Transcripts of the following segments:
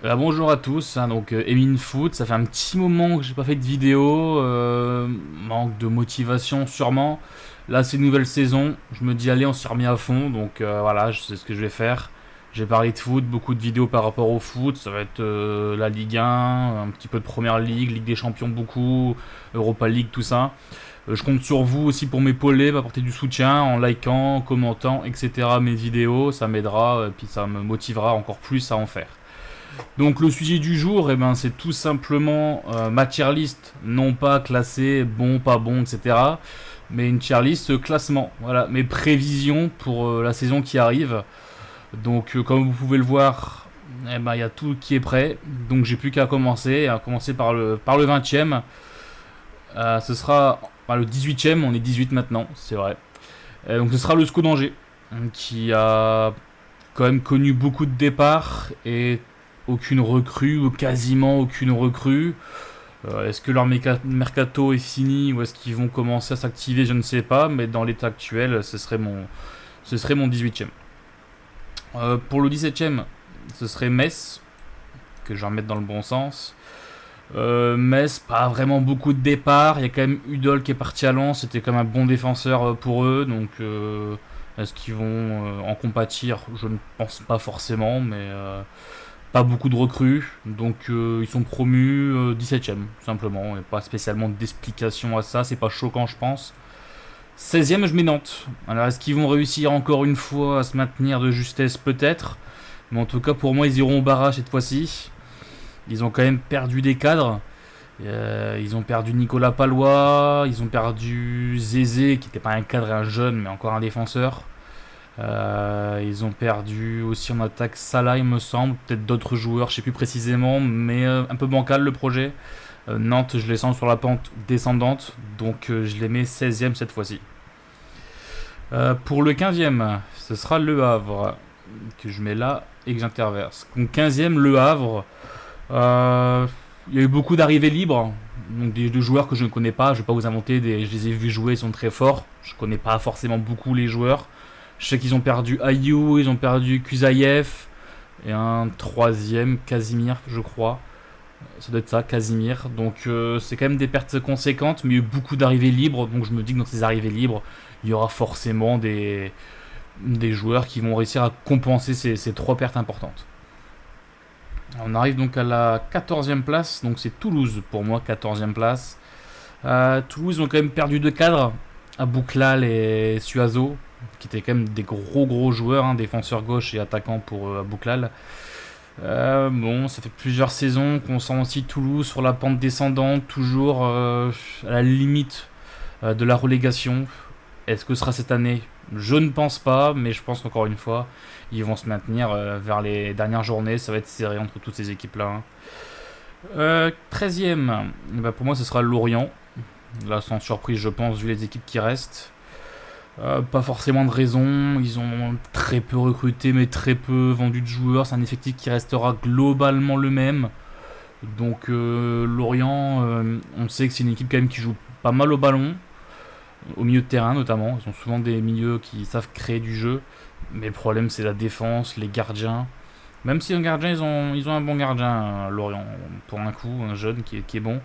Bonjour à tous, hein, donc Emin Foot, ça fait un petit moment que j'ai pas fait de vidéo, manque de motivation sûrement. Là c'est une nouvelle saison, je me dis allez on s'y remet à fond, donc voilà, je sais ce que je vais faire. J'ai parlé de foot, beaucoup de vidéos par rapport au foot, ça va être la Ligue 1, un petit peu de Première Ligue, Ligue des Champions beaucoup, Europa League, tout ça. Je compte sur vous aussi pour m'épauler, m'apporter du soutien en likant, en commentant, etc. mes vidéos, ça m'aidera, et puis ça me motivera encore plus à en faire. Donc le sujet du jour, c'est tout simplement ma tier list, non pas classée bon, pas bon, etc. Mais une tier list classement. Voilà, mes prévisions pour la saison qui arrive. Donc comme vous pouvez le voir, il y a tout qui est prêt. Donc j'ai plus qu'à commencer, par le 20e. Ce sera le 18e, on est 18 maintenant, c'est vrai. Donc ce sera le SCO d'Angers, qui a quand même connu beaucoup de départs et aucune recrue, ou quasiment aucune recrue. Est-ce que leur mercato est fini ou est-ce qu'ils vont commencer à s'activer? Je ne sais pas, mais dans l'état actuel, ce serait mon 18e. Pour le 17e, ce serait Metz, que je vais remettre dans le bon sens. Metz, pas vraiment beaucoup de départs. Il y a quand même Udol qui est parti à Lens, c'était quand même un bon défenseur pour eux. Donc, est-ce qu'ils vont en compatir? Je ne pense pas forcément, mais pas beaucoup de recrues. Donc, ils sont promus 17ème, tout simplement. Il n'y a pas spécialement d'explication à ça, c'est pas choquant, je pense. 16ème, je mets Nantes. Alors, est-ce qu'ils vont réussir encore une fois à se maintenir de justesse? Peut-être. Mais en tout cas, pour moi, ils iront au barrage cette fois-ci. Ils ont quand même perdu des cadres. Ils ont perdu Nicolas Palois, ils ont perdu Zézé, qui n'était pas un cadre et un jeune, mais encore un défenseur. Ils ont perdu aussi en attaque Salah, il me semble, peut-être d'autres joueurs, je sais plus précisément, mais un peu bancal le projet. Nantes, je les sens sur la pente descendante, donc je les mets 16e cette fois-ci. Pour le 15e, ce sera Le Havre, que je mets là et que j'interverse. Donc 15e, Le Havre. Il y a eu beaucoup d'arrivées libres, donc des joueurs que je ne connais pas. Je ne vais pas vous inventer, je les ai vus jouer, ils sont très forts. Je ne connais pas forcément beaucoup les joueurs. Je sais qu'ils ont perdu Ayou, ils ont perdu Kuzayev, et un troisième, Casimir, je crois. Ça doit être ça, Casimir. Donc c'est quand même des pertes conséquentes, mais il y a eu beaucoup d'arrivées libres. Donc je me dis que dans ces arrivées libres, il y aura forcément des joueurs qui vont réussir à compenser ces trois pertes importantes. On arrive donc à la 14e place, donc c'est Toulouse pour moi, 14e place. Toulouse ont quand même perdu deux cadres, Abouklal et Suazo, qui étaient quand même des gros joueurs, hein, défenseurs gauche et attaquants pour Abouklal. Bon, ça fait plusieurs saisons qu'on sent aussi Toulouse sur la pente descendante, toujours à la limite de la relégation. Est-ce que ce sera cette année? Je ne pense pas, mais je pense qu'encore une fois, ils vont se maintenir vers les dernières journées. Ça va être serré entre toutes ces équipes-là, hein. 13e, bah pour moi, ce sera Lorient. Là, sans surprise, je pense, vu les équipes qui restent. Pas forcément de raison. Ils ont très peu recruté, mais très peu vendu de joueurs. C'est un effectif qui restera globalement le même. Donc, Lorient, on sait que c'est une équipe quand même qui joue pas mal au ballon, au milieu de terrain notamment. Ils ont souvent des milieux qui savent créer du jeu. Mais le problème, c'est la défense, les gardiens. Même si un gardien, ils ont un bon gardien, Lorient, pour un coup, un jeune qui est bon.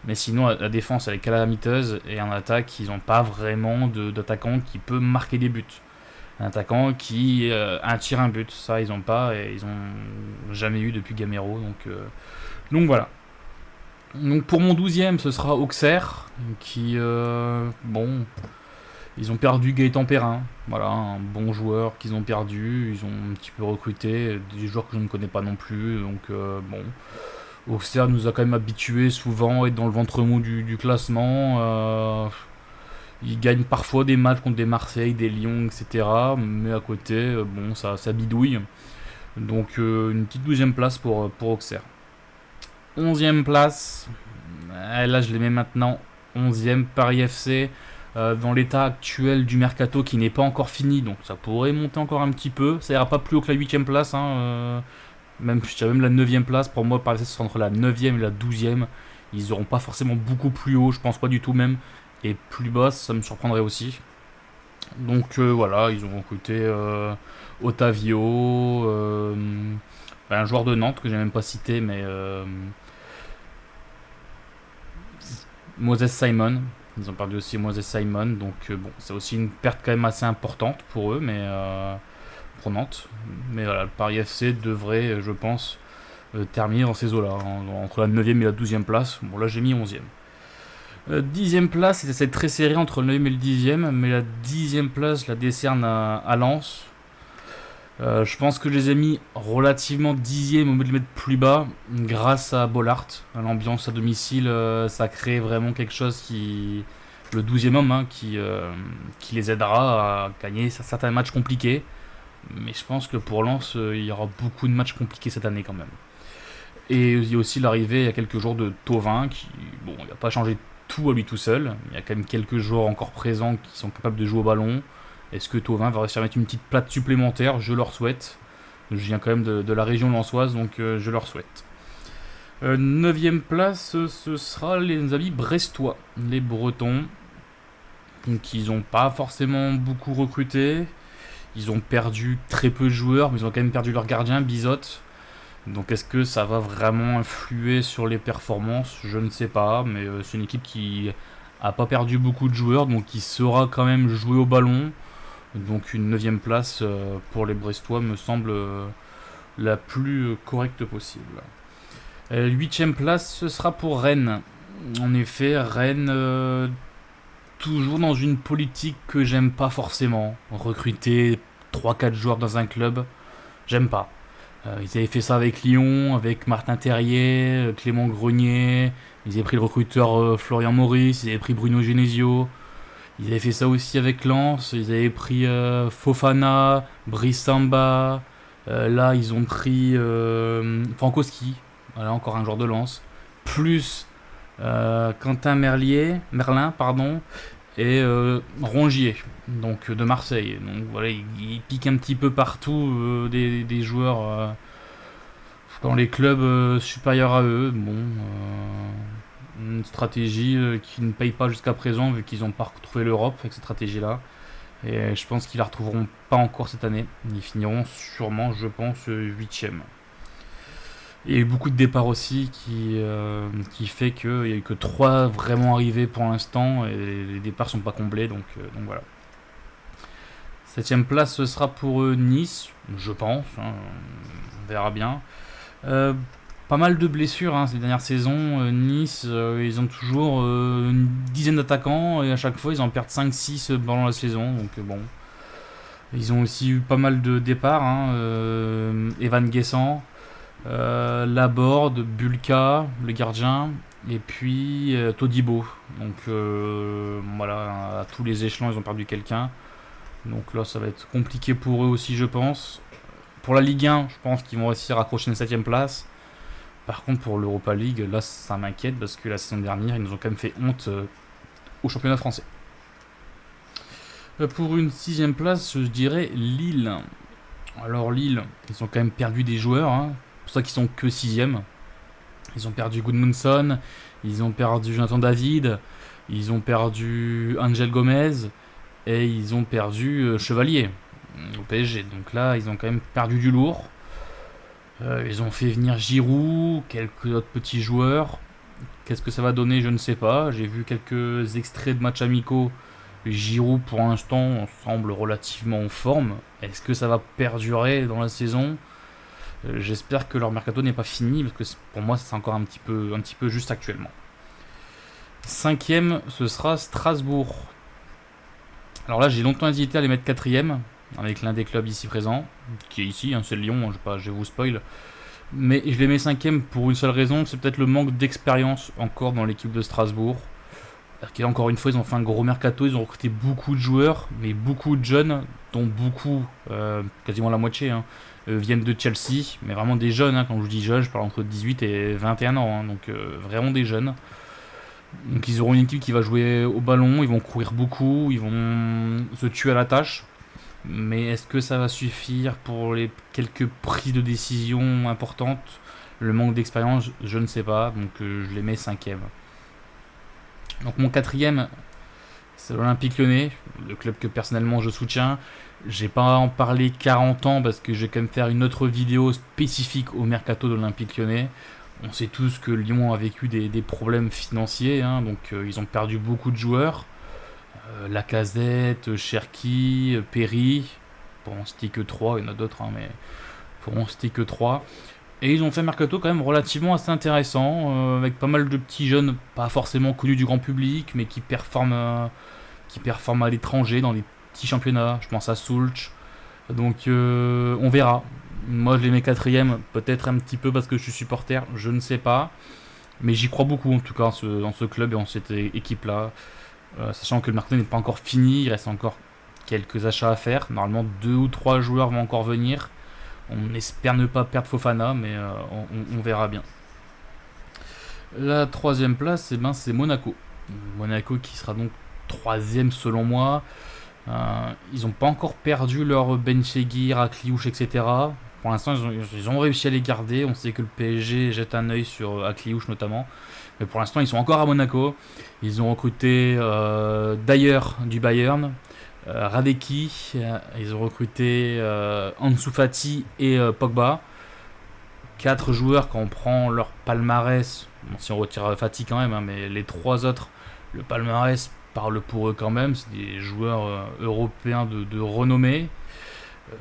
Mais sinon, la défense, elle est calamiteuse. Et en attaque, ils n'ont pas vraiment d'attaquant qui peut marquer des buts. Un attaquant qui attire un but. Ça, ils n'ont pas. Et ils n'ont jamais eu depuis Gamero. Donc voilà. Donc pour mon 12e, ce sera Auxerre. Qui, bon, ils ont perdu Gaëtan Perrin, voilà, un bon joueur qu'ils ont perdu. Ils ont un petit peu recruté des joueurs que je ne connais pas non plus. Donc bon, Auxerre nous a quand même habitués souvent à être dans le ventre mou du classement. Ils gagnent parfois des matchs contre des Marseille, des Lyon, etc. Mais à côté, bon, ça bidouille. Donc une petite 12e place pour Auxerre. 11e place, là je les mets maintenant. 11e, Paris FC. Dans l'état actuel du mercato qui n'est pas encore fini, donc ça pourrait monter encore un petit peu. Ça ira pas plus haut que la 8e place, hein, même, je dirais même la 9e place. Pour moi, par exemple, ce sera entre la 9e et la 12e. Ils auront pas forcément beaucoup plus haut, je pense pas du tout même. Et plus bas, ça me surprendrait aussi. Donc voilà, ils ont recruté Otavio, un joueur de Nantes que j'ai même pas cité, mais Moses Simon. Ils ont perdu aussi Moses Simon, donc bon, c'est aussi une perte quand même assez importante pour eux, mais pour Nantes. Mais voilà, le Paris FC devrait, je pense, terminer dans ces eaux-là, entre la 9ème et la 12ème place. Bon, là j'ai mis 11ème. 10ème place, c'est très serré entre le 9ème et le 10ème, mais la 10ème place, je la décerne à Lens. Je pense que je les ai mis relativement 10ème au lieu de les mettre plus bas, grâce à Bollard. L'ambiance à domicile, ça crée vraiment quelque chose qui. Le 12ème homme, hein, qui les aidera à gagner certains matchs compliqués. Mais je pense que pour Lens, il y aura beaucoup de matchs compliqués cette année quand même. Et il y a aussi l'arrivée il y a quelques jours de Thauvin, qui, bon, il n'a pas changé tout à lui tout seul. Il y a quand même quelques joueurs encore présents qui sont capables de jouer au ballon. Est-ce que Thauvin va réussir à mettre une petite plate supplémentaire? Je leur souhaite. Je viens quand même de la région lensoise, donc je leur souhaite. 9ème place, ce sera les amis brestois, les Bretons. Donc ils n'ont pas forcément beaucoup recruté. Ils ont perdu très peu de joueurs, mais ils ont quand même perdu leur gardien, Bizotte. Donc est-ce que ça va vraiment influer sur les performances? Je ne sais pas, mais c'est une équipe qui a pas perdu beaucoup de joueurs, donc qui saura quand même jouer au ballon. Donc une 9ème place pour les Brestois me semble la plus correcte possible. 8ème place, ce sera pour Rennes. En effet, Rennes, toujours dans une politique que j'aime pas forcément. Recruter 3-4 joueurs dans un club, j'aime pas. Ils avaient fait ça avec Lyon, avec Martin Terrier, Clément Grenier. Ils avaient pris le recruteur Florian Maurice, ils avaient pris Bruno Genesio. Ils avaient fait ça aussi avec Lens. Ils avaient pris Fofana, Brice Samba. Là, ils ont pris Frankowski. Voilà, encore un joueur de Lens. Plus Quentin Merlin, pardon, et Rongier, donc de Marseille. Donc voilà, ils piquent un petit peu partout des joueurs dans les clubs supérieurs à eux. Bon, une stratégie qui ne paye pas jusqu'à présent, vu qu'ils n'ont pas retrouvé l'Europe avec cette stratégie-là. Et je pense qu'ils la retrouveront pas encore cette année. Ils finiront sûrement, je pense, 8ème. Il y a eu beaucoup de départs aussi qui fait qu'il n'y a eu que 3 vraiment arrivés pour l'instant et les départs sont pas comblés, donc voilà. 7ème place, ce sera pour Nice, je pense, hein, on verra bien. Pas mal de blessures hein, ces dernières saisons. Nice, ils ont toujours une dizaine d'attaquants et à chaque fois ils en perdent 5-6 pendant la saison, donc bon. Ils ont aussi eu pas mal de départs, hein, Evan Guessant. Laborde, Bulka, le gardien, et puis Todibo. Donc voilà, à tous les échelons, ils ont perdu quelqu'un. Donc là, ça va être compliqué pour eux aussi, je pense. Pour la Ligue 1, je pense qu'ils vont réussir à accrocher une 7ème place. Par contre, pour l'Europa League, là, ça m'inquiète parce que la saison dernière, ils nous ont quand même fait honte au championnat français. Pour une 6ème place, je dirais Lille. Alors Lille, ils ont quand même perdu des joueurs, hein. C'est pour ça qu'ils sont que 6ème. Ils ont perdu Goodmanson, ils ont perdu Jonathan David, ils ont perdu Angel Gomez et ils ont perdu Chevalier au PSG. Donc là, ils ont quand même perdu du lourd. Ils ont fait venir Giroud, quelques autres petits joueurs. Qu'est-ce que ça va donner, je ne sais pas. J'ai vu quelques extraits de matchs amicaux. Giroud, pour l'instant, semble relativement en forme. Est-ce que ça va perdurer dans la saison ? J'espère que leur mercato n'est pas fini, parce que pour moi, c'est encore un petit peu juste actuellement. 5ème, ce sera Strasbourg. Alors là, j'ai longtemps hésité à les mettre 4ème, avec l'un des clubs ici présents, qui est ici, hein, c'est Lyon, je vais vous spoil. Mais je les mets 5ème pour une seule raison, c'est peut-être le manque d'expérience encore dans l'équipe de Strasbourg. Encore une fois, ils ont fait un gros mercato, ils ont recruté beaucoup de joueurs, mais beaucoup de jeunes, dont beaucoup, quasiment la moitié, hein, viennent de Chelsea, mais vraiment des jeunes, hein, quand je dis jeunes, je parle entre 18 et 21 ans, hein, donc vraiment des jeunes. Donc ils auront une équipe qui va jouer au ballon, ils vont courir beaucoup, ils vont se tuer à la tâche, mais est-ce que ça va suffire pour les quelques prises de décision importantes? Le manque d'expérience, je ne sais pas, donc je les mets 5ème. Donc mon 4ème, c'est l'Olympique Lyonnais, le club que personnellement je soutiens. J'ai pas à en parler 40 ans parce que je vais quand même faire une autre vidéo spécifique au mercato de l'Olympique Lyonnais. On sait tous que Lyon a vécu des problèmes financiers, hein, donc ils ont perdu beaucoup de joueurs. Lacazette, Cherki, Perry, pour en citer que 3, il y en a d'autres, hein, mais pour en citer que 3. Et ils ont fait un mercato quand même relativement assez intéressant, avec pas mal de petits jeunes, pas forcément connus du grand public, mais qui performent à l'étranger dans les petits championnats. Je pense à Soulch. Donc on verra. Moi je les mets quatrième, peut-être un petit peu parce que je suis supporter, je ne sais pas. Mais j'y crois beaucoup en tout cas dans ce club et en cette équipe-là. Sachant que le mercato n'est pas encore fini, il reste encore quelques achats à faire. Normalement 2 ou 3 joueurs vont encore venir. On espère ne pas perdre Fofana, mais on verra bien. La troisième place, c'est Monaco. Monaco qui sera donc troisième selon moi. Ils n'ont pas encore perdu leur Benchegir, Akliouche, etc. Pour l'instant, ils ont réussi à les garder. On sait que le PSG jette un œil sur Akliouche notamment. Mais pour l'instant, ils sont encore à Monaco. Ils ont recruté d'ailleurs du Bayern. Radeki, ils ont recruté Ansu Fati et Pogba. 4 joueurs, quand on prend leur palmarès, bon, si on retire Fati quand même, hein, mais les 3 autres, le palmarès parle pour eux quand même. C'est des joueurs européens de renommée.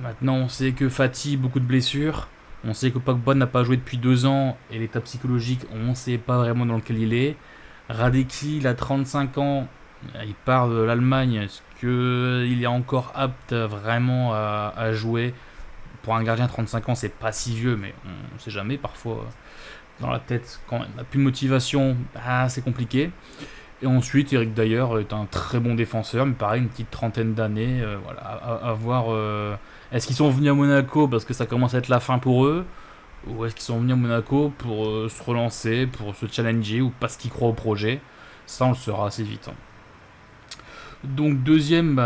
Maintenant, on sait que Fati, beaucoup de blessures. On sait que Pogba n'a pas joué depuis 2 ans et l'état psychologique, on ne sait pas vraiment dans lequel il est. Radeki, il a 35 ans, il part de l'Allemagne. Est-ce qu'il est encore apte vraiment à jouer? Pour un gardien de 35 ans, c'est pas si vieux, mais on ne sait jamais. Parfois, dans la tête, quand on n'a plus de motivation, c'est compliqué. Et ensuite, Eric Dyer est un très bon défenseur, mais pareil, une petite trentaine d'années. Voilà, à voir. Est-ce qu'ils sont venus à Monaco parce que ça commence à être la fin pour eux? Ou est-ce qu'ils sont venus à Monaco pour se relancer, pour se challenger, ou parce qu'ils croient au projet? Ça, on le saura assez vite. Hein. Donc, deuxième,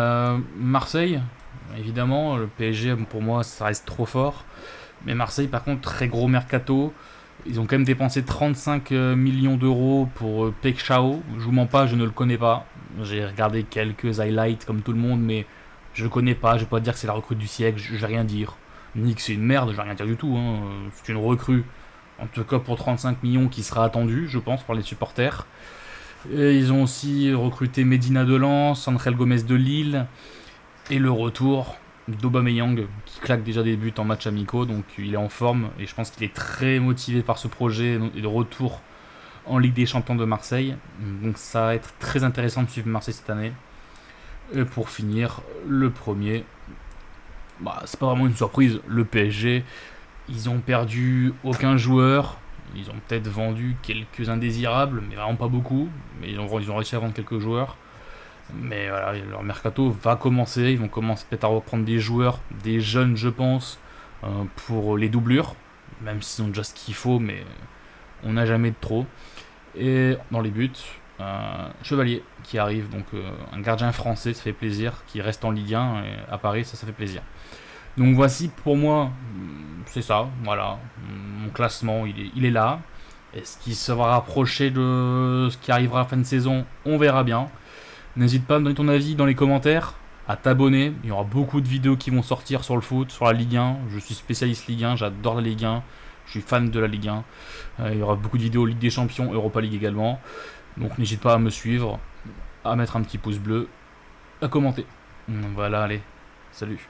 Marseille. Évidemment, le PSG, pour moi, ça reste trop fort. Mais Marseille, par contre, très gros mercato. Ils ont quand même dépensé 35 millions d'euros pour Pek Chao. Je vous mens pas, je ne le connais pas. J'ai regardé quelques highlights comme tout le monde, mais je le connais pas. Je vais pas dire que c'est la recrue du siècle, je vais rien dire. Ni que c'est une merde, je vais rien dire du tout. Hein. C'est une recrue, en tout cas pour 35 millions, qui sera attendue, je pense, par les supporters. Et ils ont aussi recruté Medina de Lens, Angel Gomez de Lille, et le retour d'Aubameyang qui claque déjà des buts en match amicaux, donc il est en forme et je pense qu'il est très motivé par ce projet et le retour en Ligue des Champions de Marseille. Donc ça va être très intéressant de suivre Marseille cette année. Et pour finir, le premier, c'est pas vraiment une surprise, le PSG. Ils ont perdu aucun joueur. Ils ont peut-être vendu quelques indésirables, mais vraiment pas beaucoup. Mais ils ont réussi à vendre quelques joueurs. Mais voilà, leur mercato va commencer. Ils vont commencer peut-être à reprendre des joueurs, des jeunes, je pense, pour les doublures. Même s'ils ont déjà ce qu'il faut, mais on n'a jamais de trop. Et dans les buts, Chevalier qui arrive, donc un gardien français, ça fait plaisir, qui reste en Ligue 1 et à Paris, ça fait plaisir. Donc voici pour moi, c'est ça, voilà, mon classement, il est là. Est-ce qu'il se va rapprocher de ce qui arrivera à la fin de saison? On verra bien. N'hésite pas à me donner ton avis dans les commentaires, à t'abonner. Il y aura beaucoup de vidéos qui vont sortir sur le foot, sur la Ligue 1. Je suis spécialiste Ligue 1, j'adore la Ligue 1. Je suis fan de la Ligue 1. Il y aura beaucoup de vidéos Ligue des Champions, Europa League également. Donc n'hésite pas à me suivre, à mettre un petit pouce bleu, à commenter. Voilà, allez, salut.